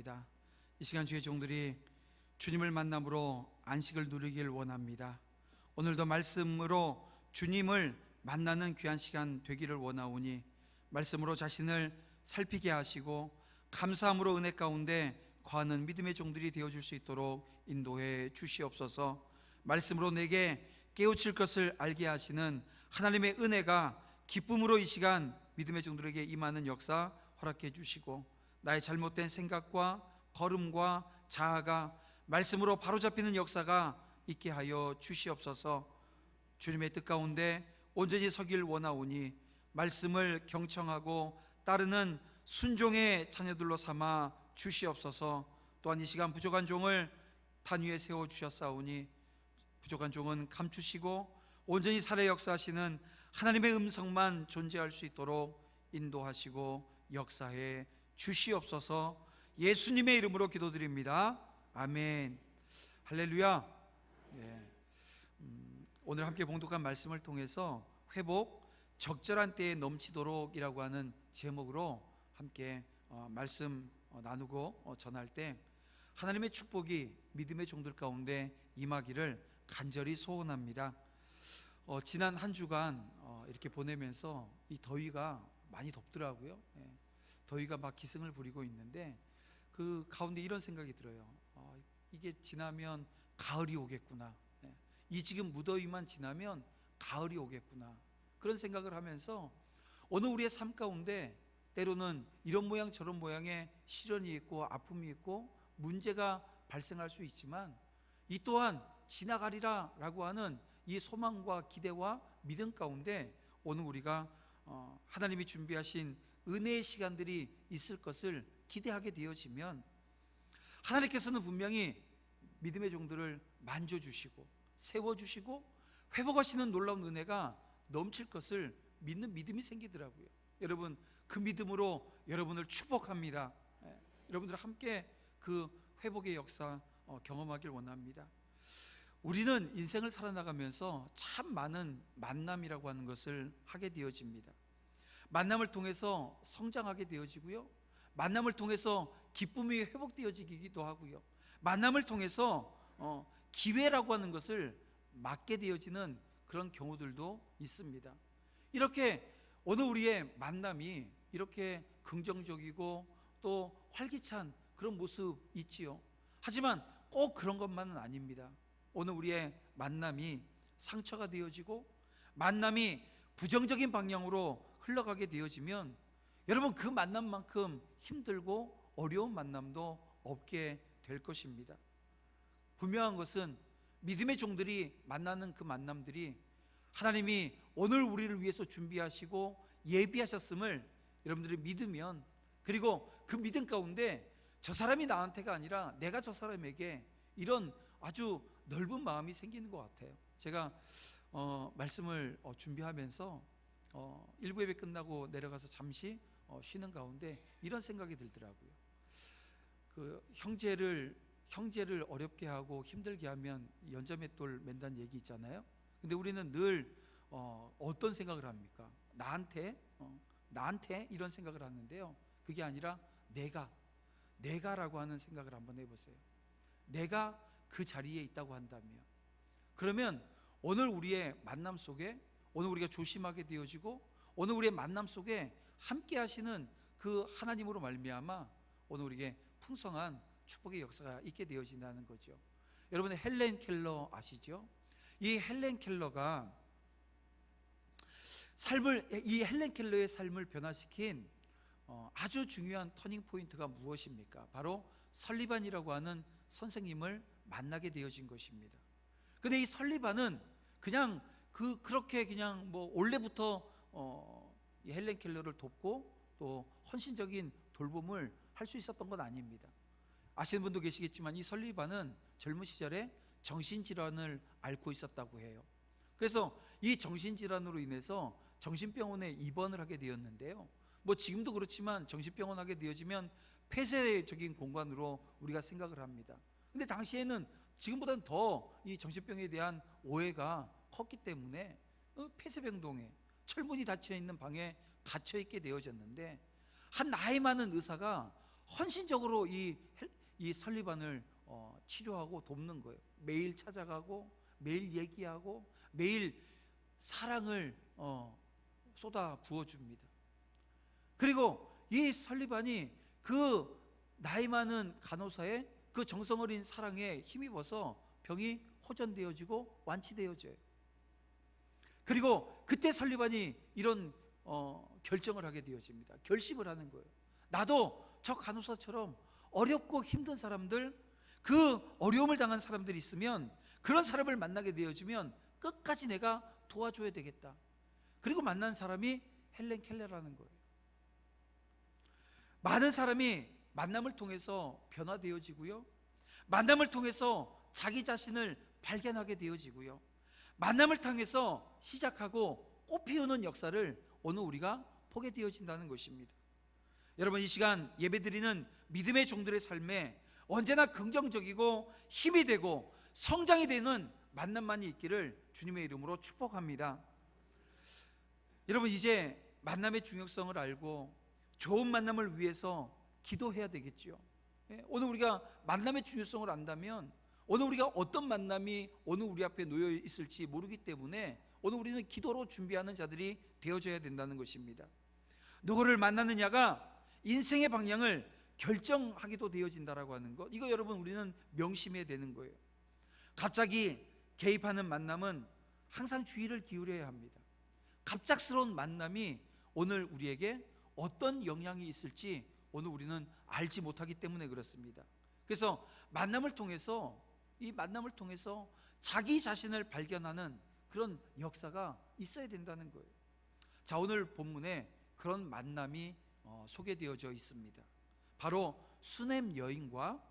원합니다. 이 시간 주의 종들이 주님을 만남으로 안식을 누리길 원합니다. 오늘도 말씀으로 주님을 만나는 귀한 시간 되기를 원하오니 말씀으로 자신을 살피게 하시고 감사함으로 은혜 가운데 거하는 믿음의 종들이 되어줄 수 있도록 인도해 주시옵소서. 말씀으로 내게 깨우칠 것을 알게 하시는 하나님의 은혜가 기쁨으로 이 시간 믿음의 종들에게 임하는 역사 허락해 주시고, 나의 잘못된 생각과 걸음과 자아가 말씀으로 바로잡히는 역사가 있게 하여 주시옵소서. 주님의 뜻 가운데 온전히 서길 원하오니 말씀을 경청하고 따르는 순종의 자녀들로 삼아 주시옵소서. 또한 이 시간 부족한 종을 탄 위에 세워 주셨사오니 부족한 종은 감추시고 온전히 살아 역사하시는 하나님의 음성만 존재할 수 있도록 인도하시고 역사해 주시옵소서. 예수님의 이름으로 기도드립니다. 아멘. 할렐루야. 오늘 함께 봉독한 말씀을 통해서 회복 적절한 때에 넘치도록 이라고 하는 제목으로 함께 말씀 나누고 전할 때 하나님의 축복이 믿음의 종들 가운데 임하기를 간절히 소원합니다. 지난 한 주간 이렇게 보내면서 이 더위가 많이 덥더라고요. 더위가 막 기승을 부리고 있는데 그 가운데 이런 생각이 들어요. 이게 지나면 가을이 오겠구나. 이 지금 무더위만 지나면 가을이 오겠구나. 그런 생각을 하면서 오늘 우리의 삶 가운데 때로는 이런 모양 저런 모양의 시련이 있고 아픔이 있고 문제가 발생할 수 있지만 이 또한 지나가리라 라고 하는 이 소망과 기대와 믿음 가운데 오늘 우리가 하나님이 준비하신 은혜의 시간들이 있을 것을 기대하게 되어지면 하나님께서는 분명히 믿음의 종들을 만져주시고 세워주시고 회복하시는 놀라운 은혜가 넘칠 것을 믿는 믿음이 생기더라고요. 여러분, 그 믿음으로 여러분을 축복합니다. 여러분들 함께 그 회복의 역사 경험하길 원합니다. 우리는 인생을 살아나가면서 참 많은 만남이라고 하는 것을 하게 되어집니다. 만남을 통해서 성장하게 되어지고요, 만남을 통해서 기쁨이 회복되어지기도 하고요, 만남을 통해서 기회라고 하는 것을 맞게 되어지는 그런 경우들도 있습니다. 이렇게 오늘 우리의 만남이 이렇게 긍정적이고 또 활기찬 그런 모습 있지요. 하지만 꼭 그런 것만은 아닙니다. 오늘 우리의 만남이 상처가 되어지고 만남이 부정적인 방향으로 흘러가게 되어지면 여러분, 그 만남만큼 힘들고 어려운 만남도 없게 될 것입니다. 분명한 것은 믿음의 종들이 만나는 그 만남들이 하나님이 오늘 우리를 위해서 준비하시고 예비하셨음을 여러분들이 믿으면, 그리고 그 믿음 가운데 저 사람이 나한테가 아니라 내가 저 사람에게 이런 아주 넓은 마음이 생기는 것 같아요. 제가 말씀을 준비하면서 1부 예배 끝나고 내려가서 잠시 쉬는 가운데 이런 생각이 들더라고요. 그 형제를 어렵게 하고 힘들게 하면 연자맷돌 맨다는 얘기 있잖아요. 근데 우리는 늘 어떤 생각을 합니까? 나한테 이런 생각을 하는데요, 그게 아니라 내가라고 하는 생각을 한번 해보세요. 내가 그 자리에 있다고 한다면, 그러면 오늘 우리의 만남 속에, 오늘 우리가 조심하게 되어지고 오늘 우리의 만남 속에 함께 하시는 그 하나님으로 말미암아 오늘 우리에게 풍성한 축복의 역사가 있게 되어진다는 거죠. 여러분, 헬렌 켈러 아시죠? 이 헬렌 켈러의 삶을 변화시킨 아주 중요한 터닝 포인트가 무엇입니까? 바로 설리반이라고 하는 선생님을 만나게 되어진 것입니다. 근데 이 설리반은 그렇게 그냥 원래부터 이 헬렌 켈러를 돕고 또 헌신적인 돌봄을 할 수 있었던 건 아닙니다. 아시는 분도 계시겠지만 이 설리반은 젊은 시절에 정신질환을 앓고 있었다고 해요. 그래서 이 정신질환으로 인해서 정신병원에 입원을 하게 되었는데요, 지금도 그렇지만 정신병원 하게 되어지면 폐쇄적인 공간으로 우리가 생각을 합니다. 근데 당시에는 지금보다는 더 이 정신병에 대한 오해가 컸기 때문에 폐쇄병동에 철문이 닫혀 있는 방에 갇혀 있게 되어졌는데 한 나이 많은 의사가 헌신적으로 이 설리반을 치료하고 돕는 거예요. 매일 찾아가고 매일 얘기하고 매일 사랑을 쏟아 부어줍니다. 그리고 이 설리반이 그 나이 많은 간호사의 그 정성 어린 사랑에 힘입어서 병이 호전되어지고 완치되어져요. 그리고 그때 설리반이 이런 결정을 하게 되어집니다. 결심을 하는 거예요. 나도 저 간호사처럼 어렵고 힘든 사람들, 그 어려움을 당한 사람들이 있으면 그런 사람을 만나게 되어지면 끝까지 내가 도와줘야 되겠다. 그리고 만난 사람이 헬렌 켈러라는 거예요. 많은 사람이 만남을 통해서 변화되어지고요, 만남을 통해서 자기 자신을 발견하게 되어지고요, 만남을 통해서 시작하고 꽃피우는 역사를 오늘 우리가 보게 되어진다는 것입니다. 여러분, 이 시간 예배드리는 믿음의 종들의 삶에 언제나 긍정적이고 힘이 되고 성장이 되는 만남만이 있기를 주님의 이름으로 축복합니다. 여러분, 이제 만남의 중요성을 알고 좋은 만남을 위해서 기도해야 되겠죠. 오늘 우리가 만남의 중요성을 안다면 오늘 우리가 어떤 만남이 오늘 우리 앞에 놓여 있을지 모르기 때문에 오늘 우리는 기도로 준비하는 자들이 되어져야 된다는 것입니다. 누구를 만나느냐가 인생의 방향을 결정하기도 되어진다라고 하는 것, 이거 여러분 우리는 명심해야 되는 거예요. 갑자기 개입하는 만남은 항상 주의를 기울여야 합니다. 갑작스러운 만남이 오늘 우리에게 어떤 영향이 있을지 오늘 우리는 알지 못하기 때문에 그렇습니다. 그래서 만남을 통해서, 이 만남을 통해서 자기 자신을 발견하는 그런 역사가 있어야 된다는 거예요. 자, 오늘 본문에 그런 만남이 소개되어져 있습니다. 바로 수넴 여인과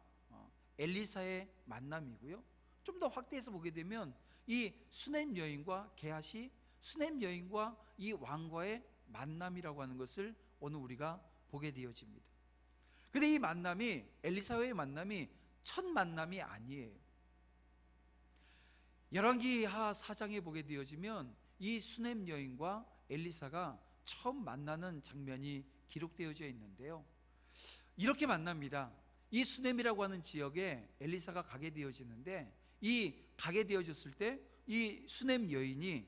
엘리사의 만남이고요, 좀 더 확대해서 보게 되면 이 수넴 여인과 게하시, 수넴 여인과 이 왕과의 만남이라고 하는 것을 오늘 우리가 보게 되어집니다. 그런데 이 만남이, 엘리사와의 만남이 첫 만남이 아니에요. 열왕기하 4장에 보게 되어지면 이 수넴 여인과 엘리사가 처음 만나는 장면이 기록되어져 있는데요, 이렇게 만납니다. 이 수넴이라고 하는 지역에 엘리사가 가게 되어지는데, 이 가게 되어졌을 때 이 수넴 여인이,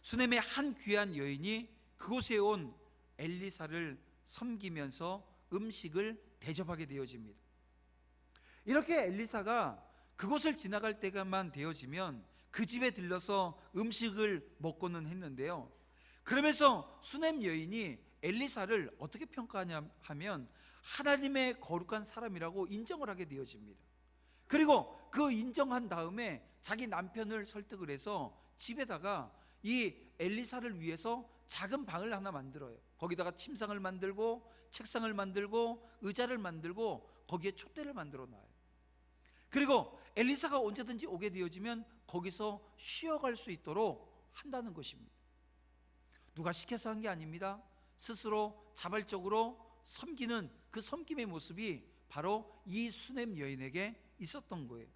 수넴의 한 귀한 여인이 그곳에 온 엘리사를 섬기면서 음식을 대접하게 되어집니다. 이렇게 엘리사가 그곳을 지나갈 때가만 되어지면 그 집에 들러서 음식을 먹고는 했는데요, 그러면서 수넴 여인이 엘리사를 어떻게 평가하냐 하면 하나님의 거룩한 사람이라고 인정을 하게 되어집니다. 그리고 그 인정한 다음에 자기 남편을 설득을 해서 집에다가 이 엘리사를 위해서 작은 방을 하나 만들어요. 거기다가 침상을 만들고 책상을 만들고 의자를 만들고 거기에 촛대를 만들어 놔요. 그리고 엘리사가 언제든지 오게 되어지면 거기서 쉬어갈 수 있도록 한다는 것입니다. 누가 시켜서 한 게 아닙니다. 스스로 자발적으로 섬기는 그 섬김의 모습이 바로 이 수넴 여인에게 있었던 거예요.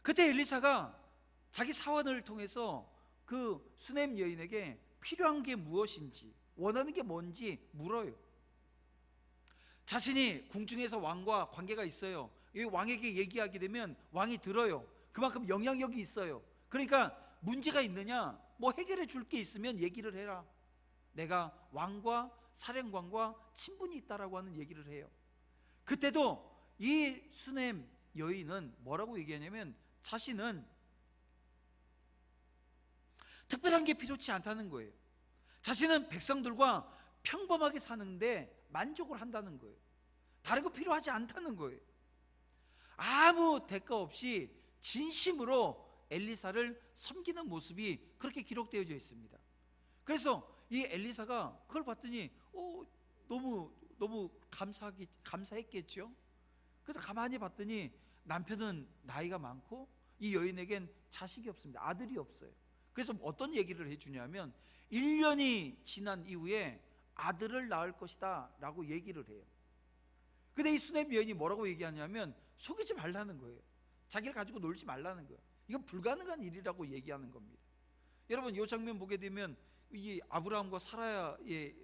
그때 엘리사가 자기 사원을 통해서 그 수넴 여인에게 필요한 게 무엇인지, 원하는 게 뭔지 물어요. 자신이 궁중에서 왕과 관계가 있어요. 이 왕에게 얘기하게 되면 왕이 들어요. 그만큼 영향력이 있어요. 그러니까 문제가 있느냐, 뭐 해결해 줄 게 있으면 얘기를 해라. 내가 왕과 사령관과 친분이 있다라고 하는 얘기를 해요. 그때도 이 수넴 여인은 뭐라고 얘기하냐면 자신은 특별한 게 필요치 않다는 거예요. 자신은 백성들과 평범하게 사는데 만족을 한다는 거예요. 다른 거 필요하지 않다는 거예요. 아무 대가 없이 진심으로 엘리사를 섬기는 모습이 그렇게 기록되어져 있습니다. 그래서 이 엘리사가 그걸 봤더니 너무 감사했겠죠. 그래서 가만히 봤더니 남편은 나이가 많고 이 여인에겐 자식이 없습니다. 아들이 없어요. 그래서 어떤 얘기를 해주냐면 1년이 지난 이후에 아들을 낳을 것이다 라고 얘기를 해요. 근데 이 수넴 여인이 뭐라고 얘기하냐면 속이지 말라는 거예요. 자기를 가지고 놀지 말라는 거예요. 이건 불가능한 일이라고 얘기하는 겁니다. 여러분, 이 장면 보게 되면 이 아브라함과 사라의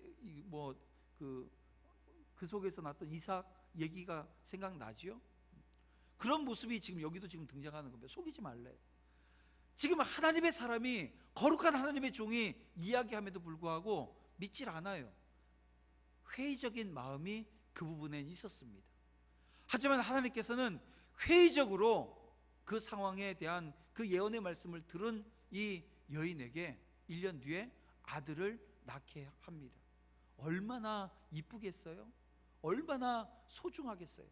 그 속에서 났던 이삭 얘기가 생각나지요? 그런 모습이 지금 여기도 지금 등장하는 겁니다. 속이지 말래. 지금 하나님의 사람이, 거룩한 하나님의 종이 이야기함에도 불구하고 믿질 않아요. 회의적인 마음이 그 부분에 있었습니다. 하지만 하나님께서는 회의적으로 그 상황에 대한 그 예언의 말씀을 들은 이 여인에게 1년 뒤에 아들을 낳게 합니다. 얼마나 이쁘겠어요? 얼마나 소중하겠어요?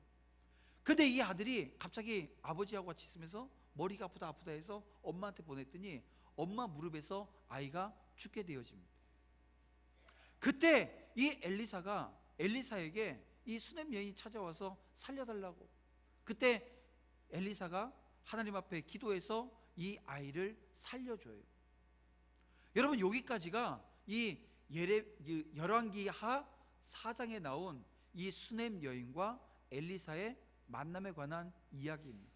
근데 이 아들이 갑자기 아버지하고 같이 있으면서 머리가 아프다 해서 엄마한테 보냈더니 엄마 무릎에서 아이가 죽게 되어집니다. 그때 이 엘리사에게 이 수넴 여인이 찾아와서 살려달라고, 그때 엘리사가 하나님 앞에 기도해서 이 아이를 살려줘요. 여러분, 여기까지가 이 열왕기하 4장에 나온 이 수넴 여인과 엘리사의 만남에 관한 이야기입니다.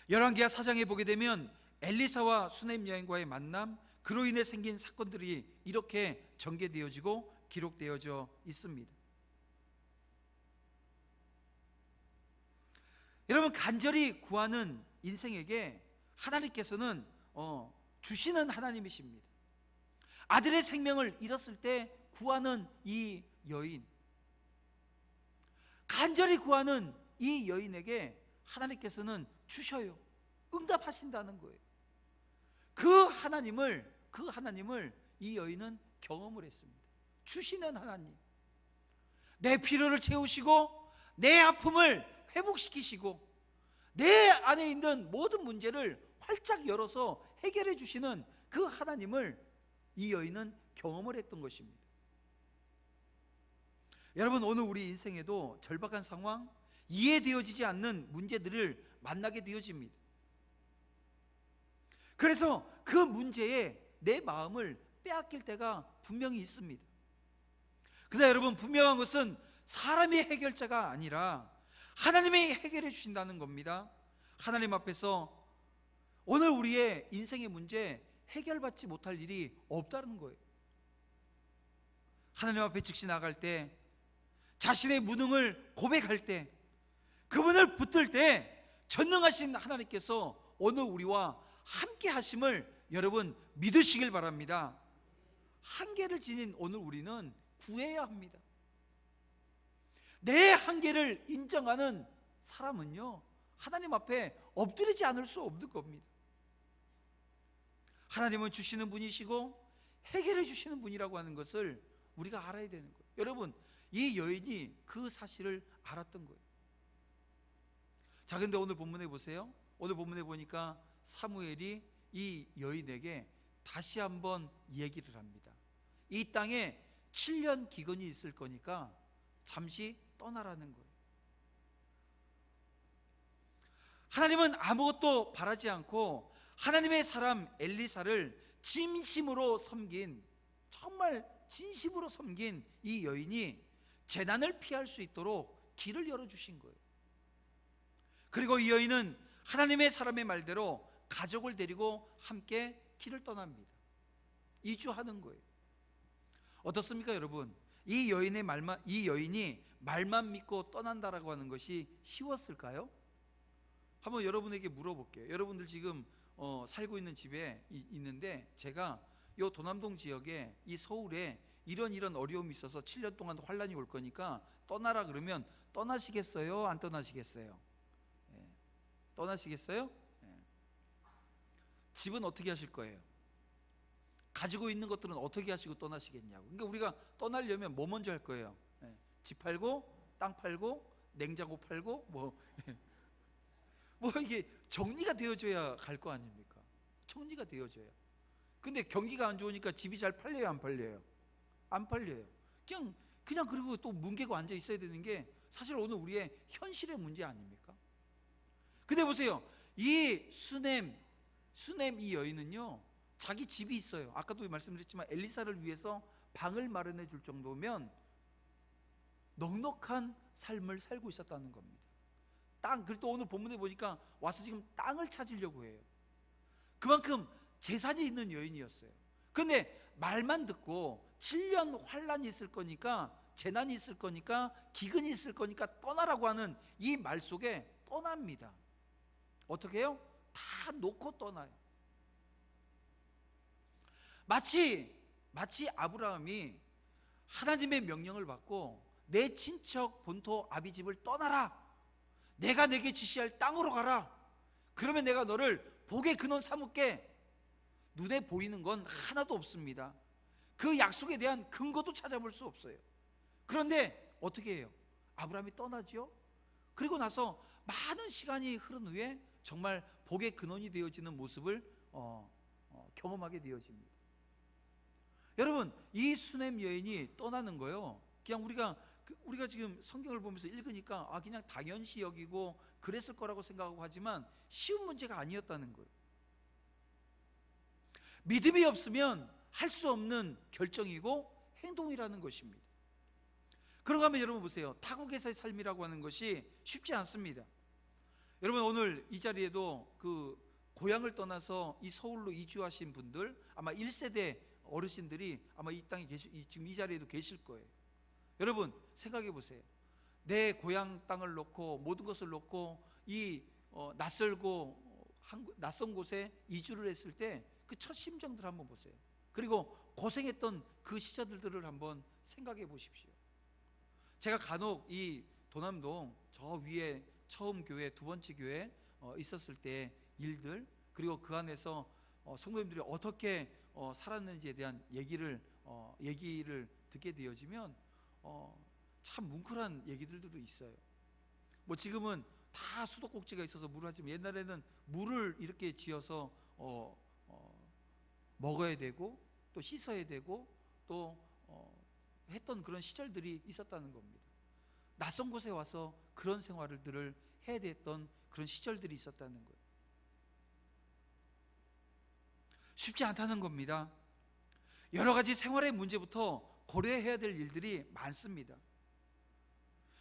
열왕기하 4장에 보게 되면 엘리사와 수넴 여인과의 만남, 그로 인해 생긴 사건들이 이렇게 전개되어지고 기록되어져 있습니다. 여러분, 간절히 구하는 인생에게 하나님께서는 주시는 하나님이십니다. 아들의 생명을 잃었을 때 구하는 이 여인, 간절히 구하는 이 여인에게 하나님께서는 주셔요. 응답하신다는 거예요. 그 하나님을 이 여인은 경험을 했습니다. 주시는 하나님, 내 필요를 채우시고 내 아픔을 회복시키시고 내 안에 있는 모든 문제를 활짝 열어서 해결해 주시는 그 하나님을 이 여인은 경험을 했던 것입니다. 여러분, 오늘 우리 인생에도 절박한 상황, 이해되어지지 않는 문제들을 만나게 되어집니다. 그래서 그 문제에 내 마음을 빼앗길 때가 분명히 있습니다. 그러나 여러분, 분명한 것은 사람이 해결자가 아니라 하나님이 해결해 주신다는 겁니다. 하나님 앞에서 오늘 우리의 인생의 문제 해결받지 못할 일이 없다는 거예요. 하나님 앞에 즉시 나갈 때, 자신의 무능을 고백할 때, 그분을 붙들 때 전능하신 하나님께서 오늘 우리와 함께 하심을 여러분 믿으시길 바랍니다. 한계를 지닌 오늘 우리는 구해야 합니다. 내 한계를 인정하는 사람은요, 하나님 앞에 엎드리지 않을 수 없는 겁니다. 하나님은 주시는 분이시고 해결해 주시는 분이라고 하는 것을 우리가 알아야 되는 거예요. 여러분, 이 여인이 그 사실을 알았던 거예요. 자, 근데 오늘 본문에 보세요. 오늘 본문에 보니까 사무엘이 이 여인에게 다시 한번 얘기를 합니다. 이 땅에 7년 기근이 있을 거니까 잠시 떠나라는 거예요. 하나님은 아무것도 바라지 않고 하나님의 사람 엘리사를 진심으로 섬긴, 정말 진심으로 섬긴 이 여인이 재난을 피할 수 있도록 길을 열어주신 거예요. 그리고 이 여인은 하나님의 사람의 말대로 가족을 데리고 함께 길을 떠납니다. 이주하는 거예요. 어떻습니까, 여러분? 이 여인이 말만 믿고 떠난다라고 하는 것이 쉬웠을까요? 한번 여러분에게 물어볼게요. 여러분들 지금 살고 있는 집에 있는데, 제가 이 도남동 지역에, 이 서울에 이런 어려움이 있어서 7년 동안 환란이 올 거니까 떠나라 그러면 떠나시겠어요? 안 떠나시겠어요? 떠나시겠어요? 집은 어떻게 하실 거예요? 가지고 있는 것들은 어떻게 하시고 떠나시겠냐고. 그러니까 우리가 떠나려면 뭐 먼저 할 거예요? 집 팔고, 땅 팔고, 냉장고 팔고, 뭐 이게 정리가 되어져야 갈 거 아닙니까? 정리가 되어져야. 근데 경기가 안 좋으니까 집이 잘 팔려요, 안 팔려요? 안 팔려요. 그냥 그리고 또 뭉개고 앉아 있어야 되는 게 사실 오늘 우리의 현실의 문제 아닙니까? 근데 보세요, 이 수넴 이 여인은요, 자기 집이 있어요. 아까도 말씀드렸지만 엘리사를 위해서 방을 마련해 줄 정도면 넉넉한 삶을 살고 있었다는 겁니다. 그리고 또 오늘 본문에 보니까 와서 지금 땅을 찾으려고 해요. 그만큼 재산이 있는 여인이었어요. 근데 말만 듣고 7년 환란이 있을 거니까, 재난이 있을 거니까, 기근이 있을 거니까 떠나라고 하는 이 말 속에 떠납니다. 어떻게 해요? 다 놓고 떠나요. 마치 아브라함이 하나님의 명령을 받고 내 친척 본토 아비집을 떠나라, 내가 내게 지시할 땅으로 가라, 그러면 내가 너를 복의 근원 삼을게. 눈에 보이는 건 하나도 없습니다. 그 약속에 대한 근거도 찾아볼 수 없어요. 그런데 어떻게 해요? 아브라함이 떠나죠. 그리고 나서 많은 시간이 흐른 후에 정말 복의 근원이 되어지는 모습을 경험하게 되어집니다. 여러분, 이 수넴 여인이 떠나는 거요, 그냥 우리가 지금 성경을 보면서 읽으니까 그냥 당연시 여기고 그랬을 거라고 생각하고 하지만 쉬운 문제가 아니었다는 거예요. 믿음이 없으면 할 수 없는 결정이고 행동이라는 것입니다. 그런가 하면 여러분 보세요. 타국에서의 삶이라고 하는 것이 쉽지 않습니다. 여러분, 오늘 이 자리에도 그 고향을 떠나서 이 서울로 이주하신 분들, 아마 1세대 어르신들이 아마 이 땅에 지금 이 자리에도 계실 거예요. 여러분 생각해 보세요. 내 고향 땅을 놓고 모든 것을 놓고 이 낯선 곳에 이주를 했을 때 그 첫 심정들 한번 보세요. 그리고 고생했던 그 시절들을 한번 생각해 보십시오. 제가 간혹 이 도남동 저 위에 처음 교회, 두 번째 교회 있었을 때 일들, 그리고 그 안에서 성도님들이 어떻게 살았는지에 대한 얘기를 듣게 되어지면 참 뭉클한 얘기들도 있어요. 뭐 지금은 다 수도꼭지가 있어서 물을 하지만 옛날에는 물을 이렇게 지어서 먹어야 되고 또 씻어야 되고 또 했던 그런 시절들이 있었다는 겁니다. 낯선 곳에 와서 그런 생활들을 해야 됐던 그런 시절들이 있었다는 거예요. 쉽지 않다는 겁니다. 여러 가지 생활의 문제부터 고려해야 될 일들이 많습니다.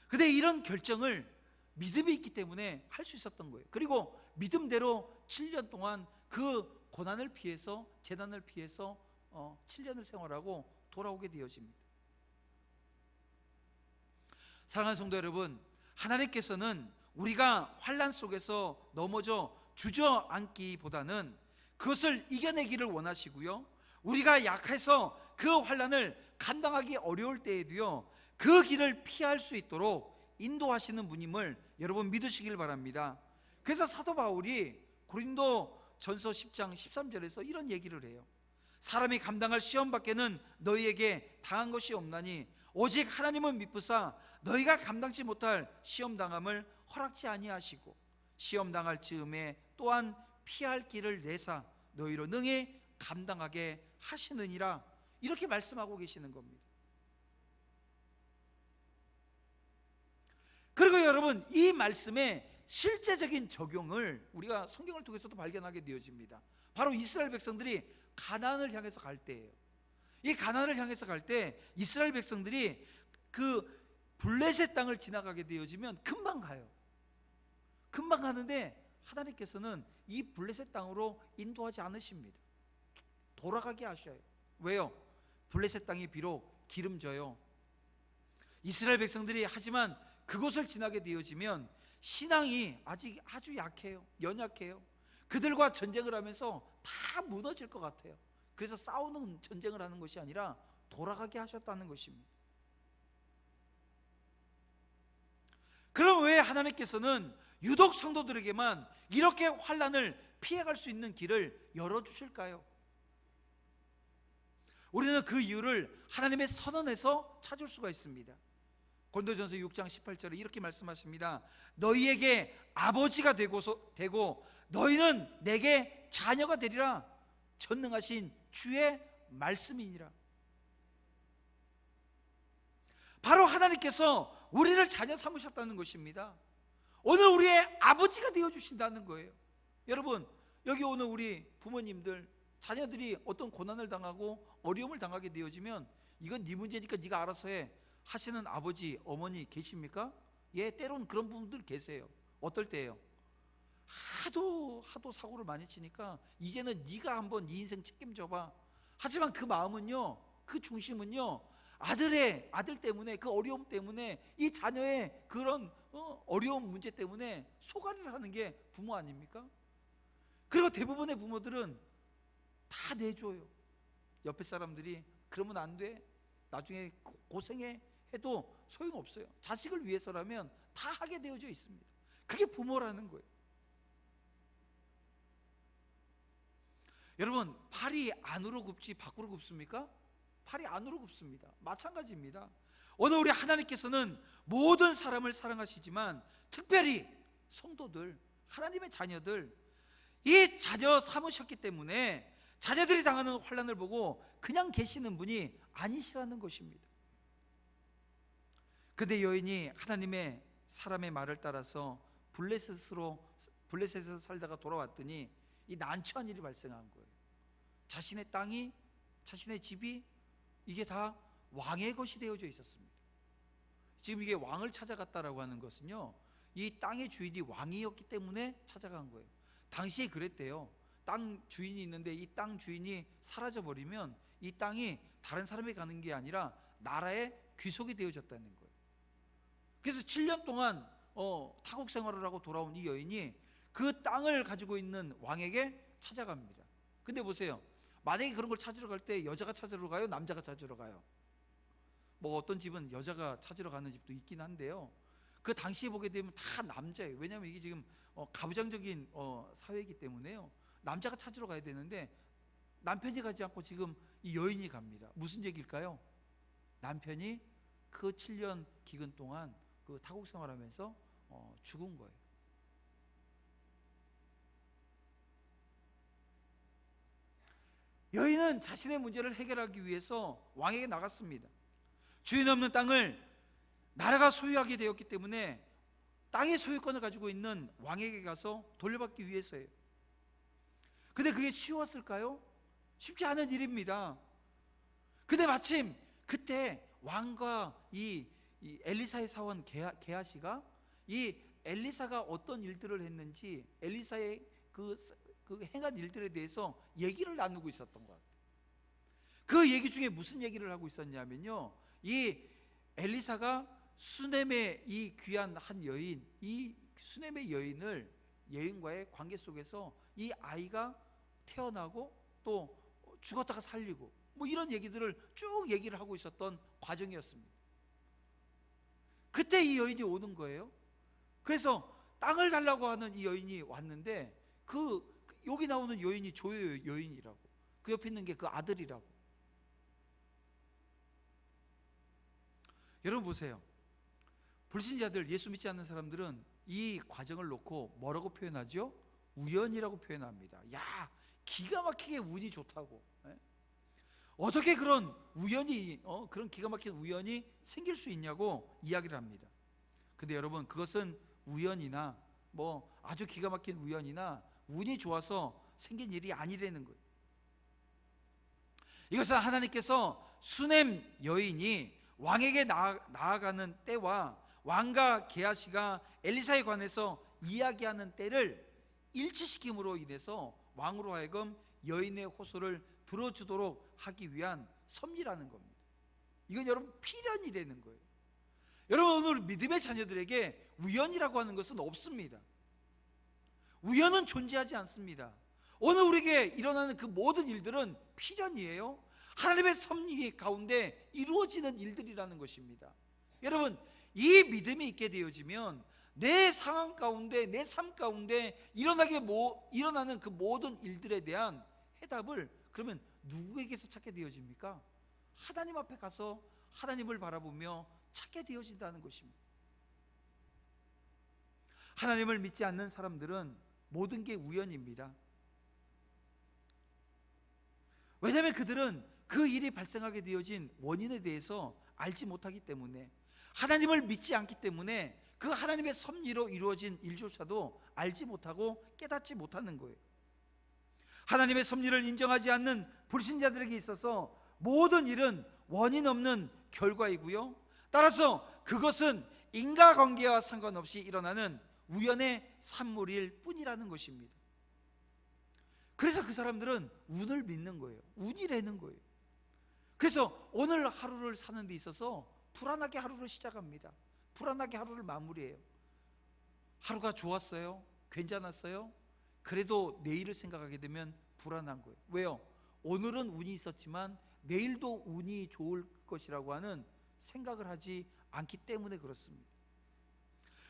그런데 이런 결정을 믿음이 있기 때문에 할 수 있었던 거예요. 그리고 믿음대로 7년 동안 그 고난을 피해서, 재난을 피해서 7년을 생활하고 돌아오게 되어집니다. 사랑하는 성도 여러분, 하나님께서는 우리가 환난 속에서 넘어져 주저앉기보다는 그것을 이겨내기를 원하시고요, 우리가 약해서 그 환난을 감당하기 어려울 때에도요 그 길을 피할 수 있도록 인도하시는 분임을 여러분 믿으시길 바랍니다. 그래서 사도 바울이 고린도 전서 10장 13절에서 이런 얘기를 해요. 사람이 감당할 시험 밖에는 너희에게 당한 것이 없나니 오직 하나님은 미쁘사 너희가 감당치 못할 시험 당함을 허락지 아니하시고 시험 당할 즈음에 또한 피할 길을 내사 너희로 능히 감당하게 하시느니라, 이렇게 말씀하고 계시는 겁니다. 그리고 여러분, 이 말씀의 실제적인 적용을 우리가 성경을 통해서도 발견하게 되어집니다. 바로 이스라엘 백성들이 가나안을 향해서 갈 때예요. 이 가나안을 향해서 갈 때 이스라엘 백성들이 그 블레셋 땅을 지나가게 되어지면 금방 가요. 금방 가는데 하나님께서는 이 블레셋 땅으로 인도하지 않으십니다. 돌아가게 하셔요. 왜요? 블레셋 땅이 비록 기름져요. 이스라엘 백성들이 하지만 그곳을 지나게 되어지면 신앙이 아직 아주 약해요. 연약해요. 그들과 전쟁을 하면서 다 무너질 것 같아요. 그래서 싸우는 전쟁을 하는 것이 아니라 돌아가게 하셨다는 것입니다. 그럼 왜 하나님께서는 유독 성도들에게만 이렇게 환난을 피해갈 수 있는 길을 열어주실까요? 우리는 그 이유를 하나님의 선언에서 찾을 수가 있습니다. 고린도전서 6장 18절에 이렇게 말씀하십니다. 너희에게 아버지가 되고 너희는 내게 자녀가 되리라. 전능하신 주의 말씀이니라. 바로 하나님께서 우리를 자녀 삼으셨다는 것입니다. 오늘 우리의 아버지가 되어주신다는 거예요. 여러분, 여기 오늘 우리 부모님들, 자녀들이 어떤 고난을 당하고 어려움을 당하게 되어지면 이건 네 문제니까 네가 알아서 해 하시는 아버지, 어머니 계십니까? 예, 때론 그런 분들 계세요. 어떨 때예요? 하도 사고를 많이 치니까 이제는 네가 한번 네 인생 책임져봐. 하지만 그 마음은요, 그 중심은요, 아들 때문에, 그 어려움 때문에, 이 자녀의 그런 어려운 문제 때문에 소가리를 하는 게 부모 아닙니까? 그리고 대부분의 부모들은 다 내줘요. 옆에 사람들이 그러면 안 돼, 나중에 고생해 해도 소용없어요. 자식을 위해서라면 다 하게 되어져 있습니다. 그게 부모라는 거예요. 여러분, 팔이 안으로 굽지 밖으로 굽습니까? 팔이 안으로 굽습니다. 마찬가지입니다. 오늘 우리 하나님께서는 모든 사람을 사랑하시지만 특별히 성도들, 하나님의 자녀들, 이 자녀 삼으셨기 때문에 자녀들이 당하는 환난을 보고 그냥 계시는 분이 아니시라는 것입니다. 그런데 여인이 하나님의 사람의 말을 따라서 블레셋에서 살다가 돌아왔더니 이 난처한 일이 발생한 거예요. 자신의 땅이, 자신의 집이 이게 다 왕의 것이 되어져 있었습니다. 지금 이게 왕을 찾아갔다라고 하는 것은요, 이 땅의 주인이 왕이었기 때문에 찾아간 거예요. 당시에 그랬대요. 땅 주인이 있는데 이 땅 주인이 사라져 버리면 이 땅이 다른 사람이 가는 게 아니라 나라의 귀속이 되어졌다는 거예요. 그래서 7년 동안 타국 생활을 하고 돌아온 이 여인이 그 땅을 가지고 있는 왕에게 찾아갑니다. 근데 보세요, 만약에 그런 걸 찾으러 갈 때 여자가 찾으러 가요? 남자가 찾으러 가요? 뭐 어떤 집은 여자가 찾으러 가는 집도 있긴 한데요, 그 당시에 보게 되면 다 남자예요. 왜냐하면 이게 지금 가부장적인 사회이기 때문에요, 남자가 찾으러 가야 되는데 남편이 가지 않고 지금 이 여인이 갑니다. 무슨 얘기일까요? 남편이 그 7년 기근 동안 그 타국 생활하면서 죽은 거예요. 여인은 자신의 문제를 해결하기 위해서 왕에게 나갔습니다. 주인 없는 땅을 나라가 소유하게 되었기 때문에 땅의 소유권을 가지고 있는 왕에게 가서 돌려받기 위해서예요. 근데 그게 쉬웠을까요? 쉽지 않은 일입니다. 근데 마침 그때 왕과 이 엘리사의 사원 게하시가 이 엘리사가 어떤 일들을 했는지, 엘리사의 그 행한 일들에 대해서 얘기를 나누고 있었던 것 같아요. 그 얘기 중에 무슨 얘기를 하고 있었냐면요, 이 엘리사가 수넴의 이 귀한 한 여인, 이 수넴의 여인과의 관계 속에서 이 아이가 태어나고 또 죽었다가 살리고 뭐 이런 얘기들을 쭉 얘기를 하고 있었던 과정이었습니다. 그때 이 여인이 오는 거예요. 그래서 땅을 달라고 하는 이 여인이 왔는데, 여기 나오는 여인이 조의 여인이라고, 그 옆에 있는 게 그 아들이라고. 여러분 보세요, 불신자들, 예수 믿지 않는 사람들은 이 과정을 놓고 뭐라고 표현하죠? 우연이라고 표현합니다. 야, 기가 막히게 운이 좋다고. 어떻게 그런 우연이, 그런 기가 막힌 우연이 생길 수 있냐고 이야기를 합니다. 근데 여러분, 그것은 우연이나 뭐 아주 기가 막힌 우연이나 운이 좋아서 생긴 일이 아니라는 거예요. 이것은 하나님께서 수넴 여인이 왕에게 나아가는 때와 왕과 게하시가 엘리사에 관해서 이야기하는 때를 일치시킴으로 인해서 왕으로 하여금 여인의 호소를 들어주도록 하기 위한 섭리라는 겁니다. 이건 여러분 필연이라는 거예요. 여러분, 오늘 믿음의 자녀들에게 우연이라고 하는 것은 없습니다. 우연은 존재하지 않습니다. 오늘 우리에게 일어나는 그 모든 일들은 필연이에요. 하나님의 섭리 가운데 이루어지는 일들이라는 것입니다. 여러분, 이 믿음이 있게 되어지면 내 상황 가운데, 내 삶 가운데 일어나는 그 모든 일들에 대한 해답을 그러면 누구에게서 찾게 되어집니까? 하나님 앞에 가서 하나님을 바라보며 찾게 되어진다는 것입니다. 하나님을 믿지 않는 사람들은 모든 게 우연입니다. 왜냐하면 그들은 그 일이 발생하게 되어진 원인에 대해서 알지 못하기 때문에, 하나님을 믿지 않기 때문에 그 하나님의 섭리로 이루어진 일조차도 알지 못하고 깨닫지 못하는 거예요. 하나님의 섭리를 인정하지 않는 불신자들에게 있어서 모든 일은 원인 없는 결과이고요, 따라서 그것은 인과관계와 상관없이 일어나는 우연의 산물일 뿐이라는 것입니다. 그래서 그 사람들은 운을 믿는 거예요. 운이라는 거예요. 그래서 오늘 하루를 사는 데 있어서 불안하게 하루를 시작합니다. 불안하게 하루를 마무리해요. 하루가 좋았어요? 괜찮았어요? 그래도 내일을 생각하게 되면 불안한 거예요. 왜요? 오늘은 운이 있었지만 내일도 운이 좋을 것이라고 하는 생각을 하지 않기 때문에 그렇습니다.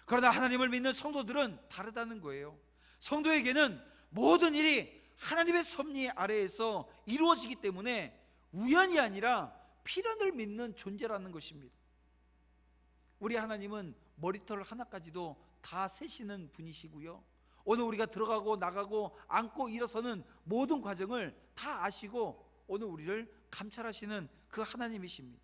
그러나 하나님을 믿는 성도들은 다르다는 거예요. 성도에게는 모든 일이 하나님의 섭리 아래에서 이루어지기 때문에 우연이 아니라 필연을 믿는 존재라는 것입니다. 우리 하나님은 머리털 하나까지도 다 세시는 분이시고요, 오늘 우리가 들어가고 나가고 앉고 일어서는 모든 과정을 다 아시고 오늘 우리를 감찰하시는 그 하나님이십니다.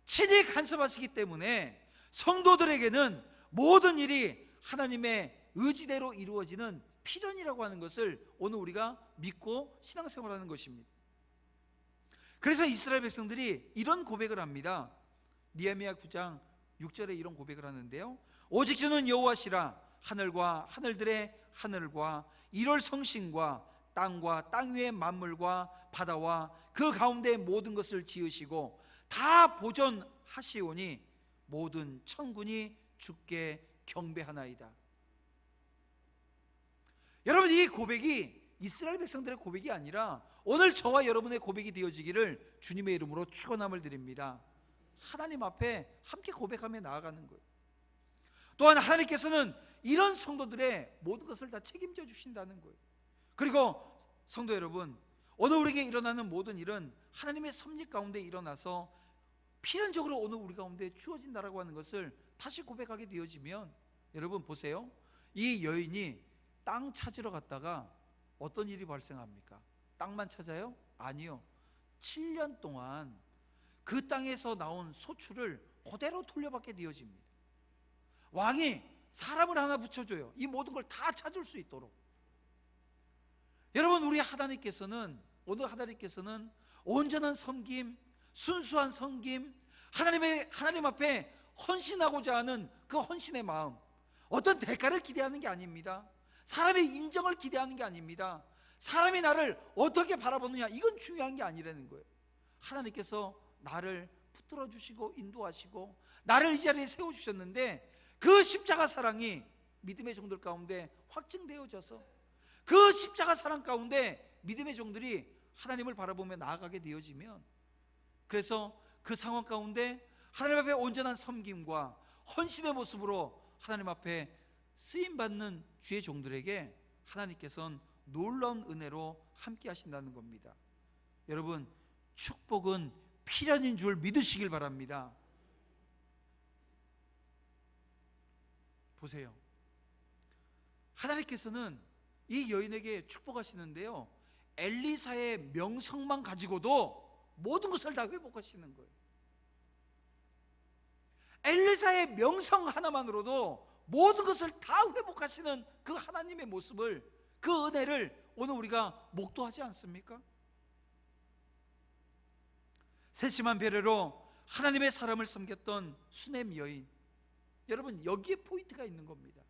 친히 간섭하시기 때문에 성도들에게는 모든 일이 하나님의 의지대로 이루어지는 필연이라고 하는 것을 오늘 우리가 믿고 신앙생활하는 것입니다. 그래서 이스라엘 백성들이 이런 고백을 합니다. 느헤미야 9장 6절에 이런 고백을 하는데요, 오직 주는 여호와시라. 하늘과 하늘들의 하늘과 이럴 성신과 땅과 땅 위의 만물과 바다와 그 가운데 모든 것을 지으시고 다 보존하시오니 모든 천군이 주께 경배하나이다. 여러분, 이 고백이 이스라엘 백성들의 고백이 아니라 오늘 저와 여러분의 고백이 되어지기를 주님의 이름으로 축원함을 드립니다. 하나님 앞에 함께 고백하며 나아가는 거예요. 또한 하나님께서는 이런 성도들의 모든 것을 다 책임져 주신다는 거예요. 그리고 성도 여러분, 오늘 우리에게 일어나는 모든 일은 하나님의 섭리 가운데 일어나서 필연적으로 오늘 우리 가운데 주어진다라고 하는 것을 다시 고백하게 되어지면, 여러분 보세요. 이 여인이 땅 찾으러 갔다가 어떤 일이 발생합니까? 땅만 찾아요? 아니요. 7년 동안 그 땅에서 나온 소출을 그대로 돌려받게 되어집니다. 왕이 사람을 하나 붙여줘요. 이 모든 걸 다 찾을 수 있도록. 여러분, 우리 하나님께서는, 오늘 하나님께서는 온전한 섬김, 순수한 섬김, 하나님 앞에 헌신하고자 하는 그 헌신의 마음, 어떤 대가를 기대하는 게 아닙니다. 사람의 인정을 기대하는 게 아닙니다. 사람이 나를 어떻게 바라보느냐, 이건 중요한 게 아니라는 거예요. 하나님께서 나를 붙들어 주시고 인도하시고 나를 이 자리에 세워주셨는데, 그 십자가 사랑이 믿음의 종들 가운데 확증되어져서 그 십자가 사랑 가운데 믿음의 종들이 하나님을 바라보며 나아가게 되어지면, 그래서 그 상황 가운데 하나님 앞에 온전한 섬김과 헌신의 모습으로 하나님 앞에 쓰임받는 주의 종들에게 하나님께서는 놀라운 은혜로 함께 하신다는 겁니다. 여러분, 축복은 필연인 줄 믿으시길 바랍니다. 보세요. 하나님께서는 이 여인에게 축복하시는데요, 엘리사의 명성만 가지고도 모든 것을 다 회복하시는 거예요. 엘리사의 명성 하나만으로도 모든 것을 다 회복하시는 그 하나님의 모습을, 그 은혜를 오늘 우리가 목도하지 않습니까? 세심한 배려로 하나님의 사람을 섬겼던 수넴 여인, 여러분 여기에 포인트가 있는 겁니다.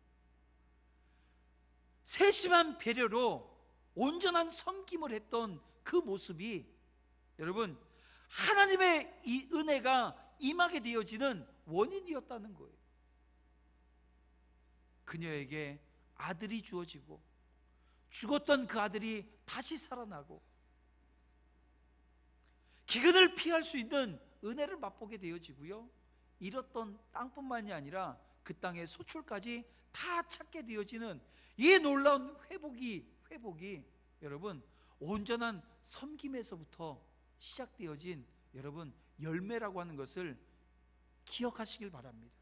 세심한 배려로 온전한 섬김을 했던 그 모습이, 여러분 하나님의 이 은혜가 임하게 되어지는 원인이었다는 거예요. 그녀에게 아들이 주어지고 죽었던 그 아들이 다시 살아나고 기근을 피할 수 있는 은혜를 맛보게 되어지고요, 잃었던 땅뿐만이 아니라 그 땅의 소출까지 다 찾게 되어지는 이 놀라운 회복이 여러분 온전한 섬김에서부터 시작되어진 여러분 열매라고 하는 것을 기억하시길 바랍니다.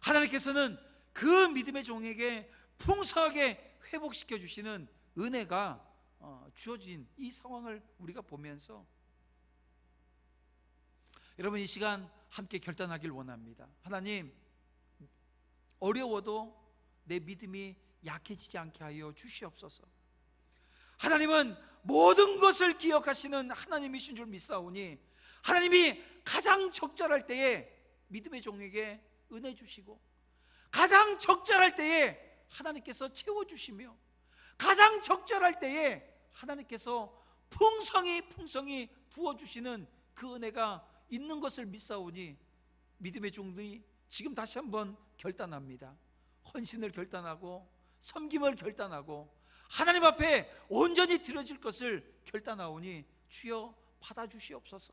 하나님께서는 그 믿음의 종에게 풍성하게 회복시켜 주시는 은혜가 주어진 이 상황을 우리가 보면서, 여러분 이 시간 함께 결단하길 원합니다. 하나님, 어려워도 내 믿음이 약해지지 않게 하여 주시옵소서. 하나님은 모든 것을 기억하시는 하나님이신 줄 믿사오니, 하나님이 가장 적절할 때에 믿음의 종에게 은혜 주시고 가장 적절할 때에 하나님께서 채워주시며, 가장 적절할 때에 하나님께서 풍성히 부어주시는 그 은혜가 있는 것을 믿사오니 믿음의 종들이 지금 다시 한번 결단합니다. 헌신을 결단하고 섬김을 결단하고 하나님 앞에 온전히 드려질 것을 결단하오니 주여 받아주시옵소서.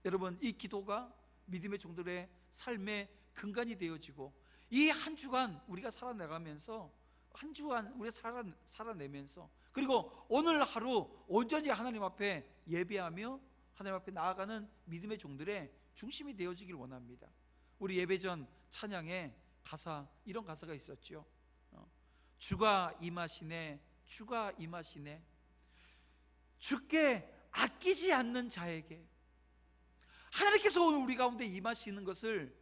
여러분, 이 기도가 믿음의 종들의 삶의 근간이 되어지고, 이 한 주간 우리가 살아나가면서, 한 주간 우리가 살아내면서, 그리고 오늘 하루 온전히 하나님 앞에 예배하며 하나님 앞에 나아가는 믿음의 종들의 중심이 되어지길 원합니다. 우리 예배 전 찬양에 이런 가사가 있었죠. 주가 임하시네, 주가 임하시네. 주께 아끼지 않는 자에게 하나님께서 오늘 우리 가운데 임하시는 것을,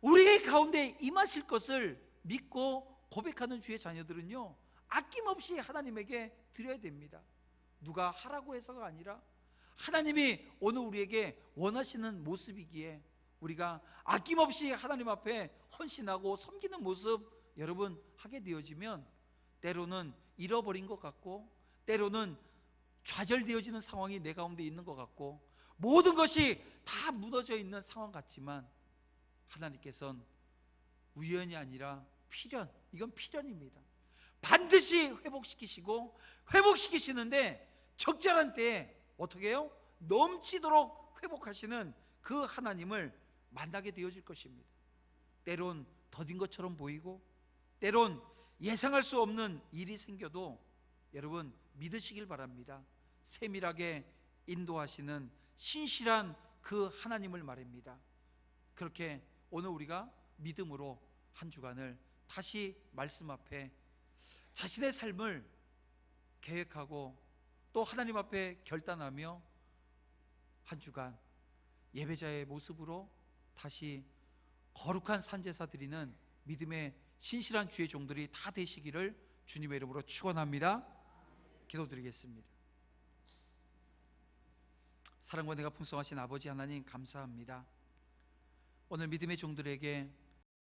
우리 가운데 임하실 것을 믿고 고백하는 주의 자녀들은요, 아낌없이 하나님에게 드려야 됩니다. 누가 하라고 해서가 아니라 하나님이 오늘 우리에게 원하시는 모습이기에 우리가 아낌없이 하나님 앞에 헌신하고 섬기는 모습 여러분 하게 되어지면, 때로는 잃어버린 것 같고, 때로는 좌절되어지는 상황이 내 가운데 있는 것 같고, 모든 것이 다 무너져 있는 상황 같지만 하나님께서는 우연이 아니라 필연, 이건 필연입니다. 반드시 회복시키시고, 회복시키시는데 적절한 때에 어떻게 해요? 넘치도록 회복하시는 그 하나님을 만나게 되어질 것입니다. 때론 더딘 것처럼 보이고, 때론 예상할 수 없는 일이 생겨도 여러분 믿으시길 바랍니다. 세밀하게 인도하시는 신실한 그 하나님을 말입니다. 그렇게 오늘 우리가 믿음으로 한 주간을 다시 말씀 앞에 자신의 삶을 계획하고 또 하나님 앞에 결단하며 한 주간 예배자의 모습으로 다시 거룩한 산제사 드리는 믿음의 신실한 주의 종들이 다 되시기를 주님의 이름으로 축원합니다. 기도드리겠습니다. 사랑과 은혜가 풍성하신 아버지 하나님, 감사합니다. 오늘 믿음의 종들에게